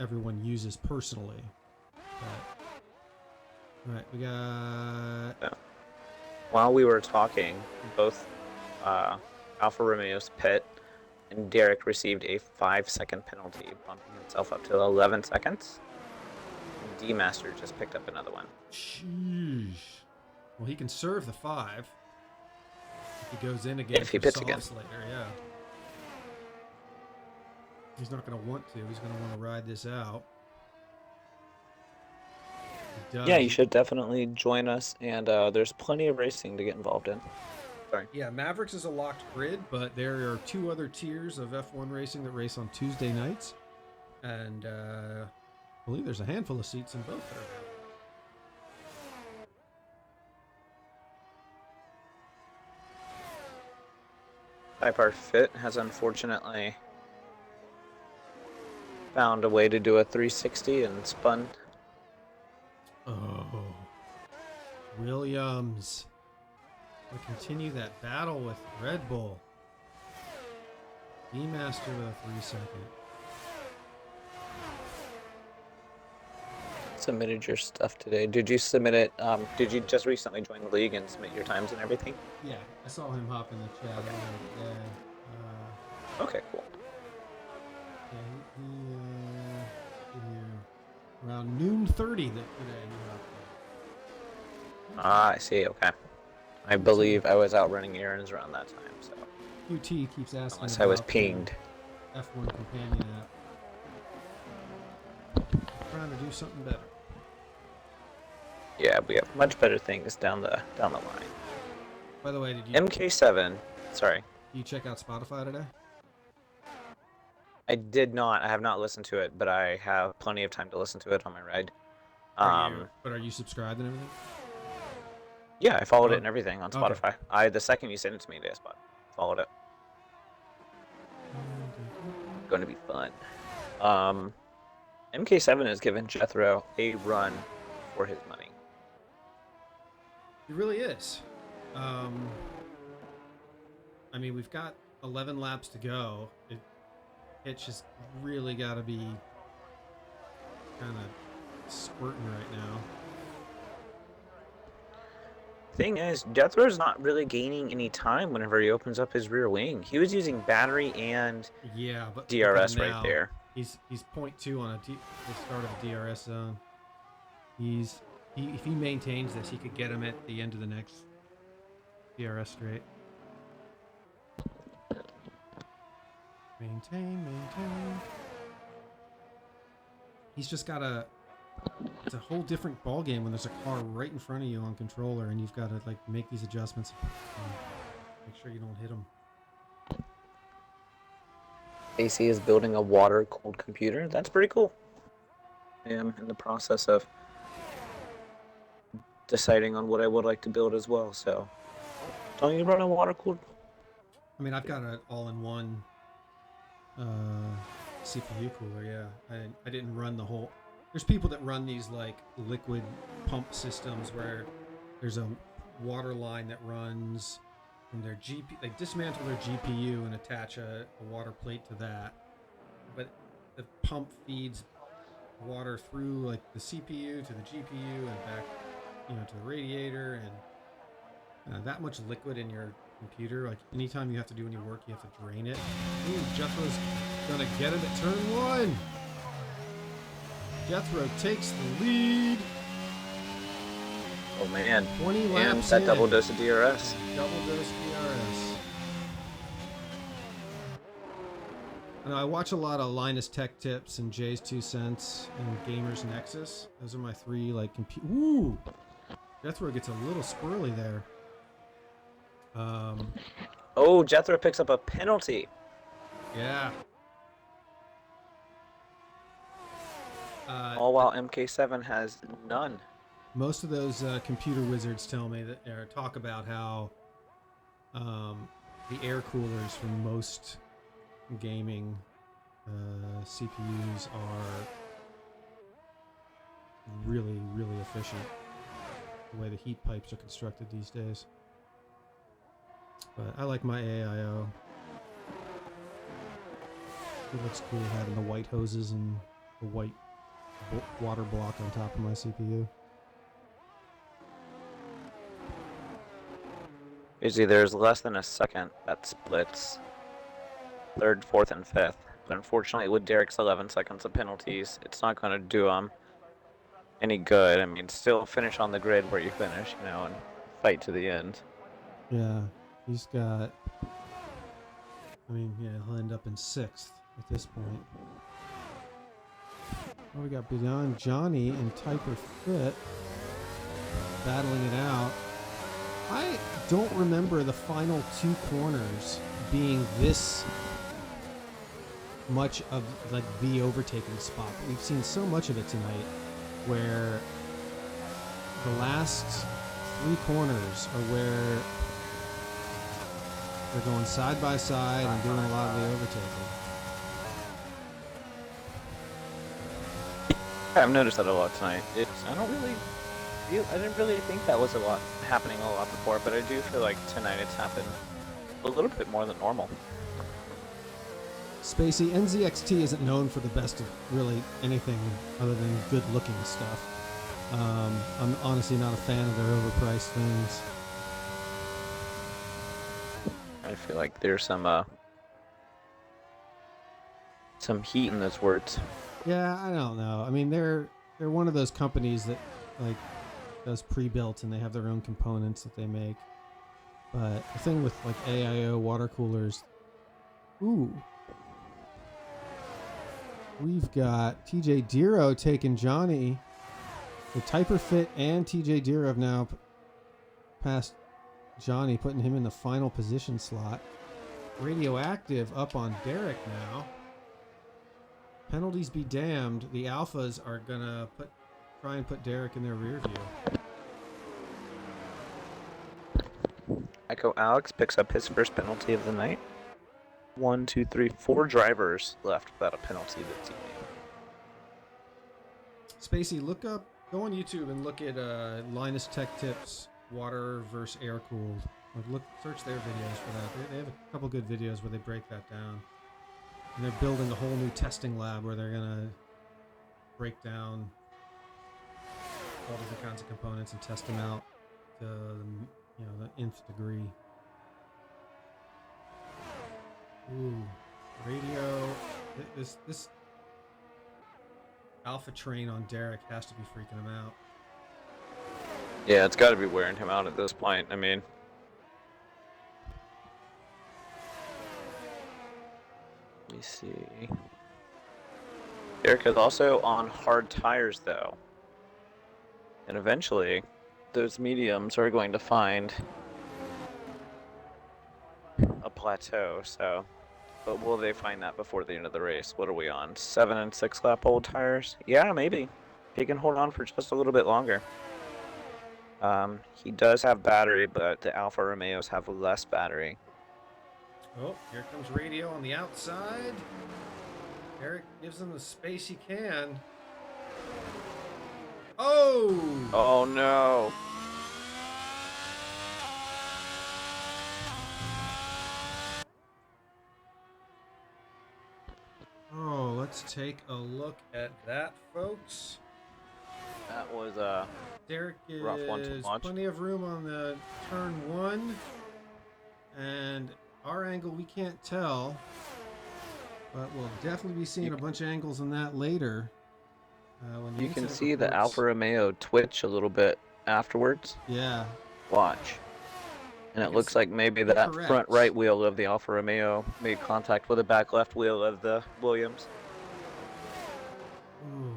everyone uses personally. But... Alright, we got... Yeah. While we were talking, both Alfa Romeo's pit and Derek received a 5-second penalty, bumping himself up to 11 seconds. And D-Master just picked up another one. Sheesh. Well, he can serve the 5. If he goes in again, if he pits again later, yeah. He's not going to want to. He's going to want to ride this out. Yeah, you should definitely join us, and there's plenty of racing to get involved in. Sorry. Yeah, Mavericks is a locked grid, but there are 2 other tiers of F1 racing that race on Tuesday nights, and I believe there's a handful of seats in both that are available. Type R Fit has unfortunately found a way to do a 360 and spun. Oh, Williams. We'll continue that battle with Red Bull. D-Master with a 3-second. Submitted your stuff today. Did you submit it? Did you just recently join the league and submit your times and everything? Yeah, I saw him hop in the chat. Okay, okay, cool. Yeah, he around noon 30 that today. Ah, I see. Okay. I believe I was out running errands around that time, so. QT keeps asking. Unless I was pinged. F1 companion app. Trying to do something better. Yeah, we have much better things down the line. By the way, did you MK7? Sorry. you check out Spotify today? I did not. I have not listened to it, but I have plenty of time to listen to it on my ride. But are you subscribed and everything? Yeah, I followed it and everything on Spotify. Okay. The second you sent it to me, I followed it. Going to be fun. MK7 has given Jethro a run for his money. It really is. I mean, we've got 11 laps to go. It's just really got to be kind of squirting right now. thing is, Jethro's not really gaining any time whenever he opens up his rear wing. He was using battery and Yeah, but look at DRS him right now. there. He's 0.2 on the start of a DRS zone. If he maintains this, he could get him at the end of the next DRS straight. Maintain. He's just got it's a whole different ball game when there's a car right in front of you on controller, and you've got to like make these adjustments. And make sure you don't hit him. AC is building a water-cooled computer. That's pretty cool. I am in the process of deciding on what I would like to build as well. So, don't you run a water-cooled? I mean, I've got an all-in-one CPU cooler. Yeah, I didn't run the whole. There's people that run these like liquid pump systems where there's a water line that runs from their they dismantle their GPU and attach a water plate to that, but the pump feeds water through like the CPU to the GPU and back, to the radiator, and that much liquid in your computer, like anytime you have to do any work, you have to drain it. Ooh, Jethro's gonna get it at turn 1. Jethro takes the lead. Oh man! 20 laps that in. double dose of DRS. Double dose DRS. And I watch a lot of Linus Tech Tips and Jay's 2 Cents and Gamers Nexus. Those are my 3 like Ooh! Jethro gets a little squirrely there. Oh, Jethro picks up a penalty. Yeah. All while MK7 has none. Most of those computer wizards tell me that, or talk about how the air coolers for most gaming CPUs are really, really efficient. The way the heat pipes are constructed these days. But I like my AIO. It looks cool having the white hoses and the white water block on top of my CPU. Usually there's less than a second that splits 3rd, 4th, and 5th. But unfortunately with Derek's 11 seconds of penalties, it's not going to do him any good. I mean, still finish on the grid where you finish, and fight to the end. Yeah, he's got... he'll end up in 6th at this point. Oh, we got Beyond Johnny and Typer Fit battling it out. I don't remember the final 2 corners being this much of like the overtaking spot. But we've seen so much of it tonight where the last 3 corners are where they're going side by side and doing a lot of the overtaking. I've noticed that a lot tonight. I didn't really think that was happening a lot before, but I do feel like tonight it's happened a little bit more than normal. Spacey, NZXT isn't known for the best of really anything other than good-looking stuff. I'm honestly not a fan of their overpriced things. I feel like there's some heat in those words. Yeah, I don't know. I mean, they're one of those companies that like does pre-built and they have their own components that they make. But the thing with like AIO water coolers, ooh, we've got TJ Dero taking Johnny. The Typer Fit and TJ Dero have now passed Johnny, putting him in the final position slot. Radioactive up on Derek now. Penalties be damned. The Alphas are gonna try and put Derek in their rear view. Echo Alex picks up his first penalty of the night. 1, 2, 3, 4 drivers left without a penalty this evening. Spacey, go on YouTube and look at Linus Tech Tips water versus air cooled. Search their videos for that. They have a couple good videos where they break that down. And they're building a whole new testing lab where they're gonna break down all different kinds of components and test them out the nth degree. Ooh, radio. This alpha train on Derek has to be freaking him out. Yeah, it's got to be wearing him out at this point. I mean, let me see. Derek is also on hard tires, though. And eventually, those mediums are going to find a plateau, so... But will they find that before the end of the race? What are we on? 7 and 6 lap old tires? Yeah, maybe. He can hold on for just a little bit longer. He does have battery, but the Alfa Romeos have less battery. Oh, here comes radio on the outside. Eric gives him the space he can. Oh! Oh no! Oh, let's take a look at that, folks. That was a Derek rough one to is watch. plenty of room on the turn 1. And our angle, we can't tell. But we'll definitely be seeing a bunch of angles on that later. When You can incident see the reports- Alfa Romeo twitch a little bit afterwards. Yeah. Watch. And it looks like maybe that correct. front right wheel of the Alfa Romeo made contact with the back left wheel of the Williams. Ooh.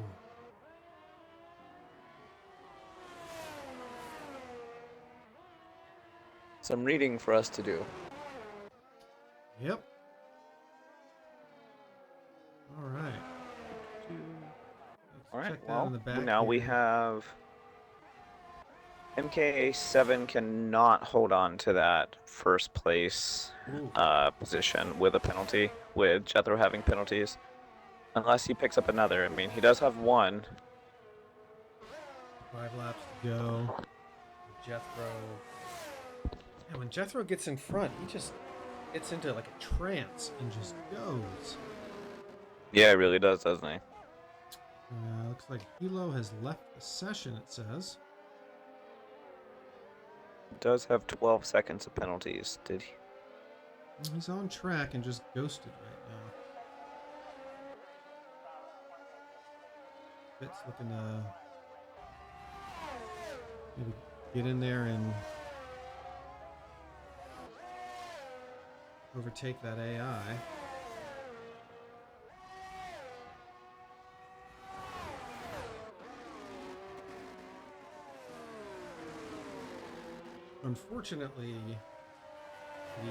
Some reading for us to do. Yep. All right. All right, check that on the back now we here. have MK7 cannot hold on to that first place position with a penalty, with Jethro having penalties, unless he picks up another. I mean, he does have one. 5 laps to go. Jethro. Yeah, when Jethro gets in front, he just gets into like a trance and just goes. Yeah, he really does, doesn't he? Looks like Hilo has left the session, it says. He does have 12 seconds of penalties. Did he? Well, he's on track and just ghosted right now. Fitz looking to maybe get in there and overtake that AI. Unfortunately, the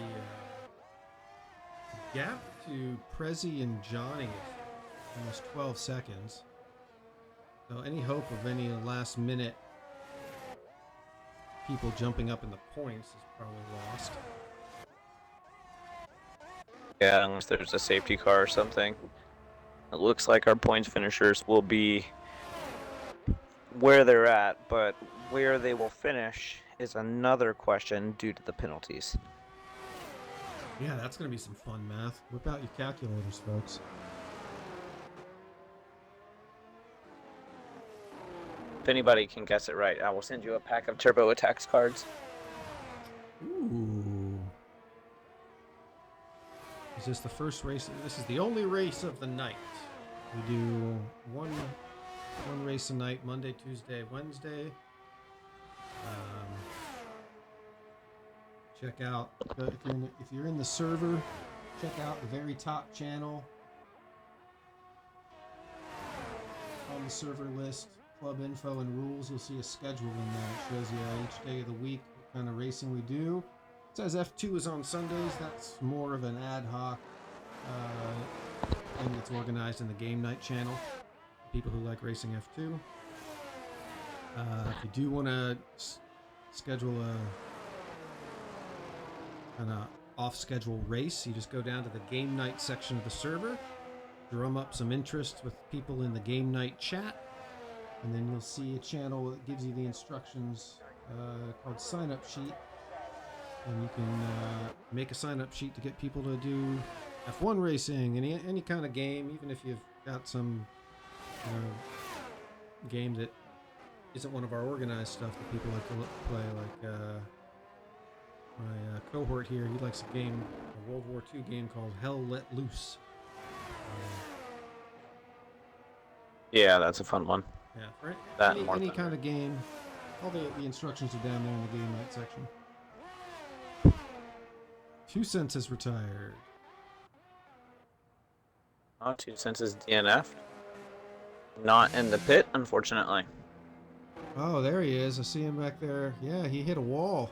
gap to Prezi and Johnny is almost 12 seconds. So any hope of any last minute people jumping up in the points is probably lost. Yeah, unless there's a safety car or something. It looks like our points finishers will be where they're at, but where they will finish is another question due to the penalties. Yeah, that's going to be some fun math. Whip out your calculators, folks. If anybody can guess it right, I will send you a pack of Turbo Attacks cards. Ooh. Is this the first race? This is the only race of the night. We do one race a night, Monday, Tuesday, Wednesday. Check out, if you're in the server, check out the very top channel. On the server list, club info and rules, you'll see a schedule in there. It shows you each day of the week what kind of racing we do. It says F2 is on Sundays. That's more of an ad hoc thing that's organized in the game night channel. People who like racing F2. If you do want to schedule a kind of off-schedule race, you just go down to the game night section of the server, drum up some interest with people in the game night chat, and then you'll see a channel that gives you the instructions called sign-up sheet, and you can make a sign-up sheet to get people to do F1 racing, any kind of game, even if you've got some game that isn't one of our organized stuff that people like to play. Like my cohort here, he likes a game, a World War II game called Hell Let Loose. Yeah, that's a fun one. Yeah, for That any kind of game, all the instructions are down there in the game night section. 2 Cents is retired. Oh, 2 Cents is DNF. Not in the pit, unfortunately. Oh, there he is. I see him back there. Yeah, he hit a wall.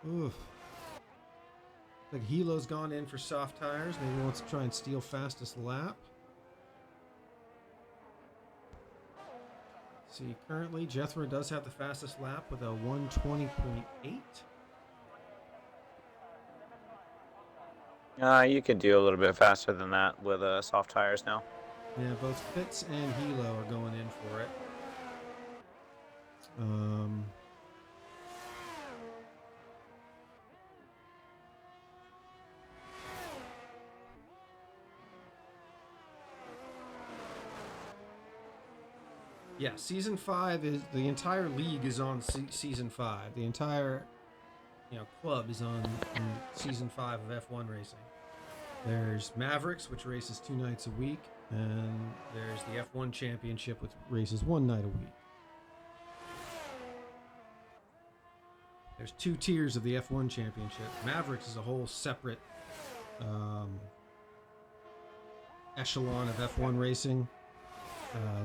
Oof. Like Hilo's gone in for soft tires. Maybe wants to try and steal fastest lap. See, currently Jethro does have the fastest lap with a 1:20.8. You could do a little bit faster than that with soft tires now. Yeah, both Fitz and Hilo are going in for it. Yeah, season 5 is the entire league is on season 5. The entire club is on season 5 of F1 racing. There's Mavericks, which races 2 nights a week, and there's the F1 Championship, which races 1 night a week. There's 2 tiers of the F1 Championship. Mavericks is a whole separate echelon of F1 racing.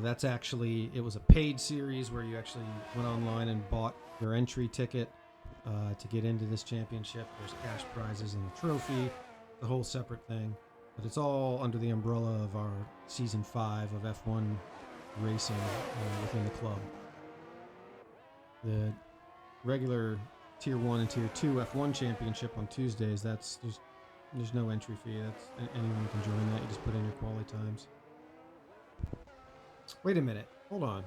That's actually, it was a paid series where you actually went online and bought your entry ticket to get into this championship. There's cash prizes and a trophy, the whole separate thing. But it's all under the umbrella of our season 5 of F1 racing within the club. The regular tier 1 and tier 2 F1 championship on Tuesdays, there's no entry fee. Anyone can join that. You just put in your quali times. Wait a minute. Hold on.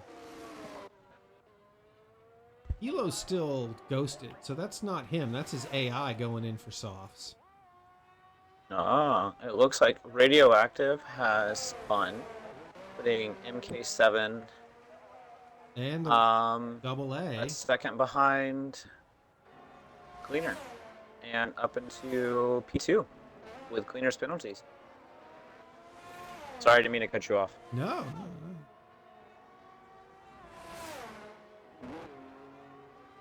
Hilo's still ghosted, so that's not him. That's his AI going in for softs. It looks like Radioactive has spun, putting MK7 and double A. A second behind Cleaner, and up into P2 with Cleaner's penalties. Sorry, I didn't mean to cut you off. No.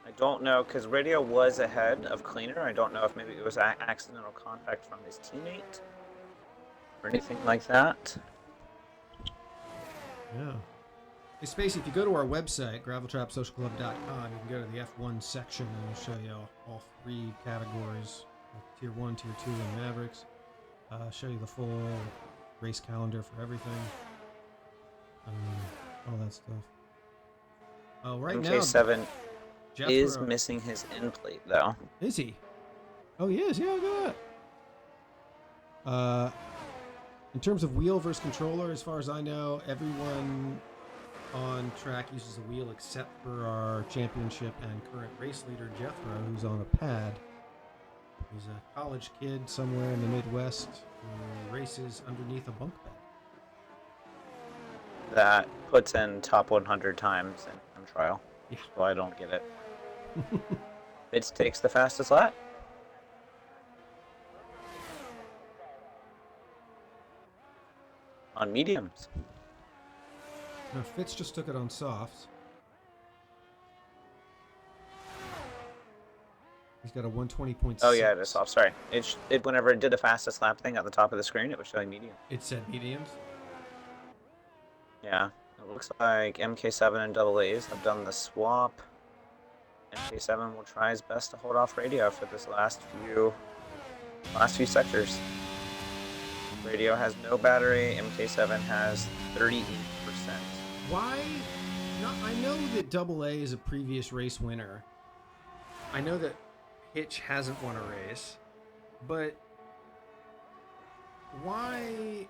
I don't know, because Radio was ahead of Cleaner. I don't know if maybe it was accidental contact from his teammate or anything like that. Yeah. Hey, Spacey, if you go to our website, graveltrapsocialclub.com, you can go to the F1 section and it'll show you all 3 categories, tier 1, tier 2, and Mavericks. Show you the full race calendar for everything. All that stuff. Oh, right MK7 now... is missing his end plate, though. Is he? Oh, he is. Yeah, look at that. In terms of wheel versus controller, as far as I know, everyone on track uses a wheel except for our championship and current race leader, Jethro, who's on a pad. He's a college kid somewhere in the Midwest who races underneath a bunk bed. That puts in top 100 times in trial. Yeah. So I don't get it. It takes the fastest lap. On mediums. Now, Fitz just took it on softs. He's got a 1:20.6. Oh yeah, it is soft. Sorry. It whenever it did the fastest lap thing at the top of the screen, it was showing medium. It said mediums? Yeah. It looks like MK7 and double A's have done the swap. MK7 will try his best to hold off Radio for this last few sectors. Radio has no battery. MK7 has 38%. Why? No, I know that double A is a previous race winner. I know that Hitch hasn't won a race, but why?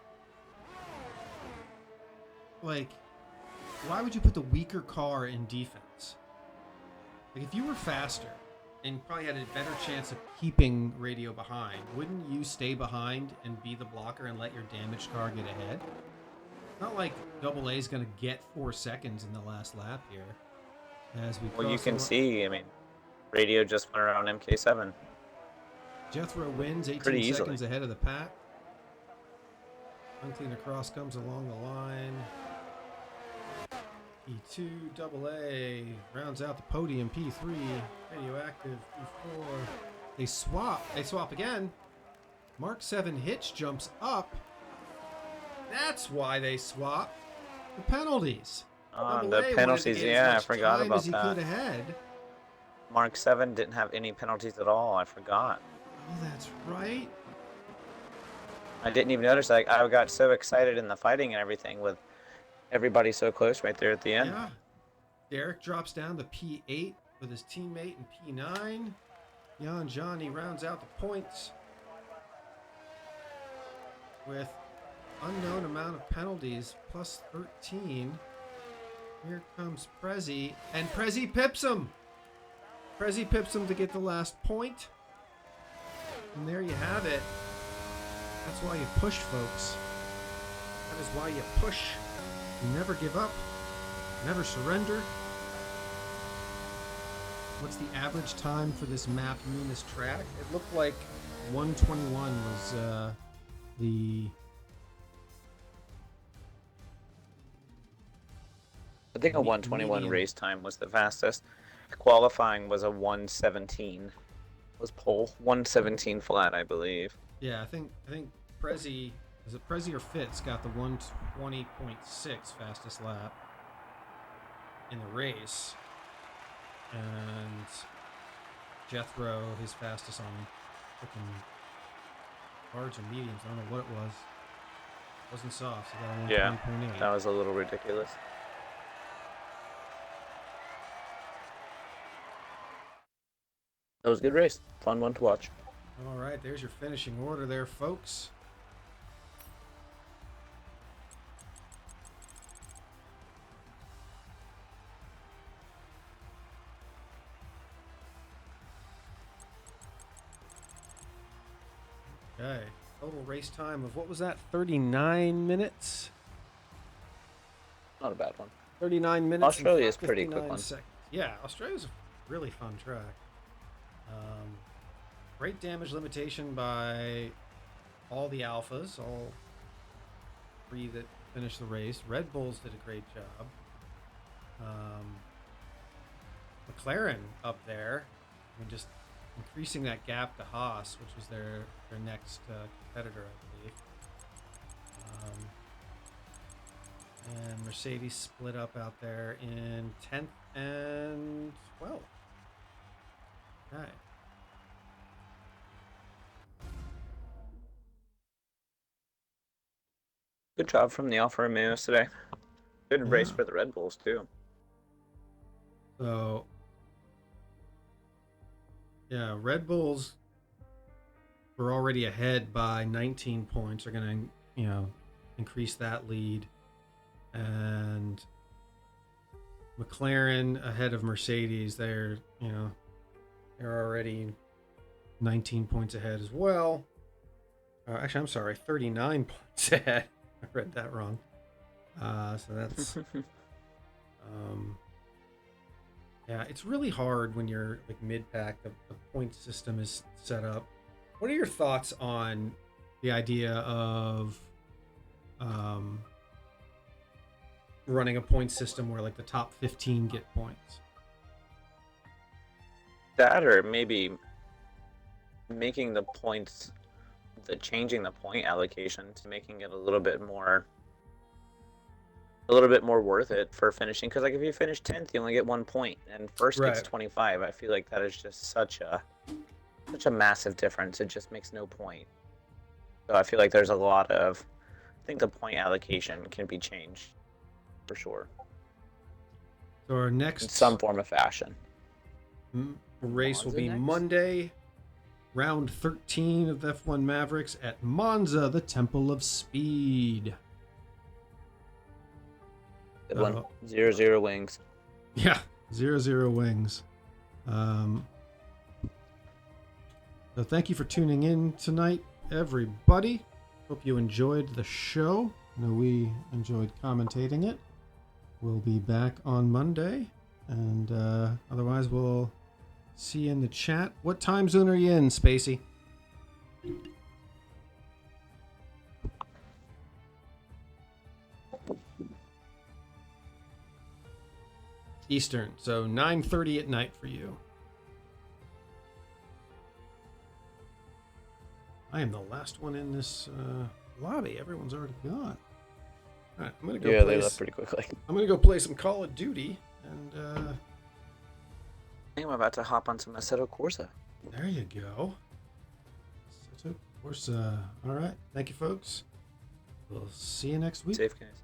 Like, why would you put the weaker car in defense? Like, if you were faster and probably had a better chance of keeping Radio behind, wouldn't you stay behind and be the blocker and let your damaged car get ahead? Not like Double A is going to get 4 seconds in the last lap here. As we Well, you cross can see, I mean, Radio just went around MK7 Jethro wins, 18 pretty easily. seconds ahead of the pack. Unclean across comes along the line. E2, Double A rounds out the podium. P3, Radioactive, P4. They swap again. Mark 7 Hitch jumps up. That's why they swap. The penalties. The penalties, yeah, I forgot about he that. could ahead. Mark 7 didn't have any penalties at all. I forgot. Oh, that's right. I didn't even notice. Like, I got so excited in the fighting and everything with everybody so close right there at the end. Yeah. Derek drops down to P8 with his teammate in P9. Jan Johnny rounds out the points with unknown amount of penalties, plus 13. Here comes Prezi, and Prezi pips him. Prezi pips him to get the last point. And there you have it. That's why you push, folks. That is why you push. You never give up. Never surrender. What's the average time for this map Minas track? It looked like 121 was the... I think a 121 race time was the fastest. Qualifying was a 117. Was pole 117 flat, I believe. Yeah, I think Prezi, is it Prezi or Fitz got the 120.6 fastest lap in the race, and Jethro his fastest on freaking hards and mediums. I don't know what it was. It wasn't soft. So got a 120.8. Yeah, that was a little ridiculous. That was a good race. Fun one to watch. All right, there's your finishing order there, folks. Okay, total race time of, what was that, 39 minutes? Not a bad one. 39 minutes. Australia is pretty quick one. Seconds. Yeah, Australia's a really fun track. Great damage limitation by all the alphas, all 3 that finished the race. Red Bulls did a great job. McLaren up there, I mean, just increasing that gap to Haas, which was their next competitor, I believe. And Mercedes split up out there in 10th and 12th. Okay. Good job from the Alfa Romeos today. Good race for the Red Bulls too. So, yeah, Red Bulls were already ahead by 19 points. Are going to, increase that lead. And McLaren ahead of Mercedes. They're already 19 points ahead as well. Actually, I'm sorry, 39 points ahead. I read that wrong. So that's yeah, it's really hard when you're like mid-pack. The point system is set up. What are your thoughts on the idea of running a point system where like the top 15 get points? That, or maybe making the points, changing the point allocation to making it a little bit more worth it for finishing. Because like if you finish 10th, you only get 1 point, and first gets 25. I feel like that is just such a massive difference. It just makes no point. So I feel like there's a lot of, I think the point allocation can be changed for sure. So our next in some form of fashion. Race will be Monday, round 13 of F1 Mavericks at Monza, the Temple of Speed. Good one. 0-0 wings. Yeah, 0-0 wings. So thank you for tuning in tonight, everybody. Hope you enjoyed the show. I know we enjoyed commentating it. We'll be back on Monday, and otherwise we'll see you in the chat. What time zone are you in, Spacey? Eastern, so 9:30 at night for you. I am the last one in this lobby. Everyone's already gone. All right, I'm gonna go. Yeah, they left pretty quickly. I'm gonna go play some Call of Duty, and I think I'm about to hop onto my Assetto Corsa. there you go. So, of course. All right. Thank you, folks. We'll see you next week. Safe, guys.